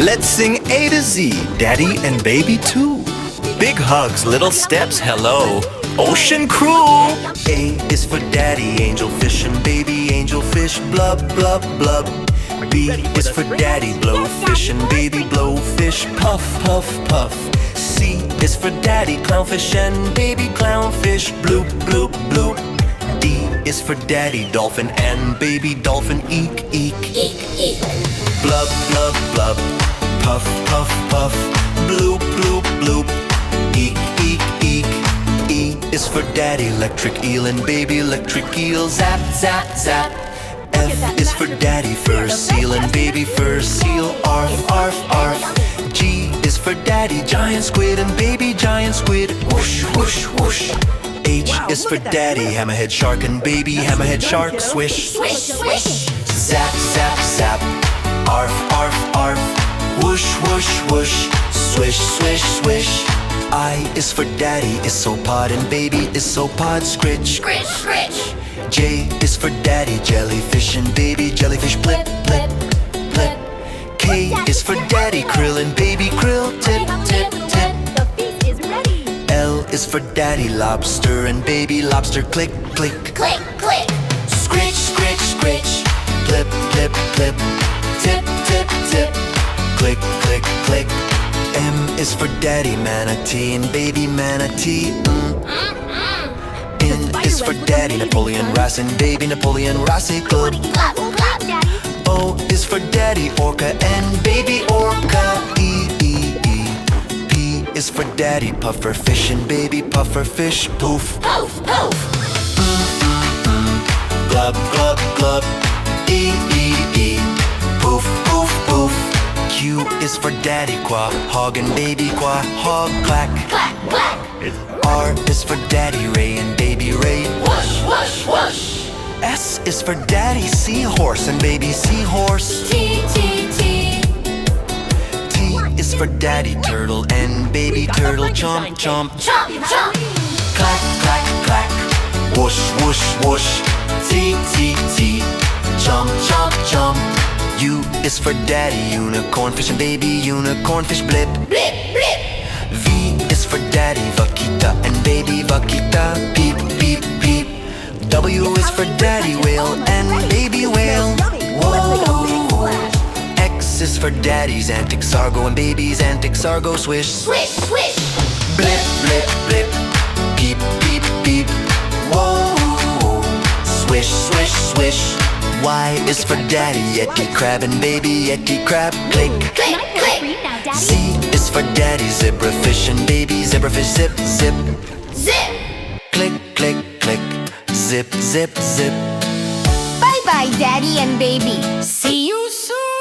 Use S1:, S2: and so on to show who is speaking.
S1: Let's sing A to Z, Daddy and Baby too. Big hugs, little steps, hello. Ocean crew. A is for Daddy, Angelfish and Baby Angelfish, blub, blub, blub. B is for Daddy, Blowfish and Baby Blowfish, puff, puff, puff. C is for Daddy, Clownfish and Baby Clownfish, bloop, bloop, bloop. D is for Daddy, Dolphin and Baby Dolphin, eek, eek.
S2: Eek, eek.
S1: Blub, blub, blub. Puff, puff, puff. Bloop, bloop, bloop. Eek, eek, eek. E is for Daddy, electric eel and Baby electric eel, zap, zap, zap. F is for Daddy, fur seal and Baby fur seal, arf, arf, arf. G is for Daddy, giant squid and Baby giant squid, whoosh, whoosh, whoosh. H is for Daddy, hammerhead shark and Baby hammerhead shark, swish,
S2: Swish, swish.
S1: zap, zap, zap. Arf, arf, arf. Whoosh, whoosh, whoosh. Swish, swish, swish. I is for Daddy, Isopod and Baby Isopod, scritch,
S2: Scritch, scritch.
S1: J is for Daddy, Jellyfish and Baby Jellyfish, blip, blip, blip. K is for Daddy, Krill and Baby Krill, tip, tip, tip.
S3: The feast is ready.
S1: L is for Daddy, Lobster and Baby Lobster, click, click.
S2: Click, click.
S1: Scritch, scritch, scritch. Blip, blip, blip. Tip, tip, tip. Click, click, click. M is for Daddy, Manatee and Baby Manatee, N is for Daddy, Napoleon Wrasse and Baby Napoleon Wrasse, club.
S2: Clap, clap.
S1: O is for Daddy, Orca and Baby Orca, E, E, E. P is for Daddy, Pufferfish and Baby Pufferfish, poof.
S2: Poof, poof.
S1: Glub, glub, glub. E, E, E. Poof, poof, poof. Q is for Daddy, Quahog and Baby Quahog, clack.
S2: Clack, clack.
S1: R is for Daddy, Ray and Baby Ray,
S2: Whoosh, whoosh, whoosh.
S1: S is for Daddy, Seahorse and Baby Seahorse.
S2: T, T, T.
S1: T is for Daddy, Turtle and Baby Turtle, chomp, chomp.
S2: Chomp, chomp.
S1: Clack, clack, clack. Whoosh, whoosh, whoosh. T, T, T. Chomp, chomp, chomp. U is for Daddy, Unicornfish and Baby Unicornfish, blip.
S2: Blip, blip.
S1: V is for Daddy, Vaquita and Baby Vaquita, peep, peep, peep. W is for Daddy, Whale and Baby Whale, whoa. X is for Daddy, Xantic Sargo and Baby Xantic Sargo, swish.
S2: Swish, swish.
S1: Blip, blip, blip. Peep, peep, peep. Whoa. Swish, swish, swish. Y is for Daddy, Yeti Crab and Baby Yeti Crab, click.
S2: Click, click.
S1: Z is for Daddy, Zebrafish and Baby Zebrafish, zip, zip.
S2: Zip.
S1: Click, click, click. Zip, zip, zip.
S3: Bye bye, Daddy and Baby. See you soon.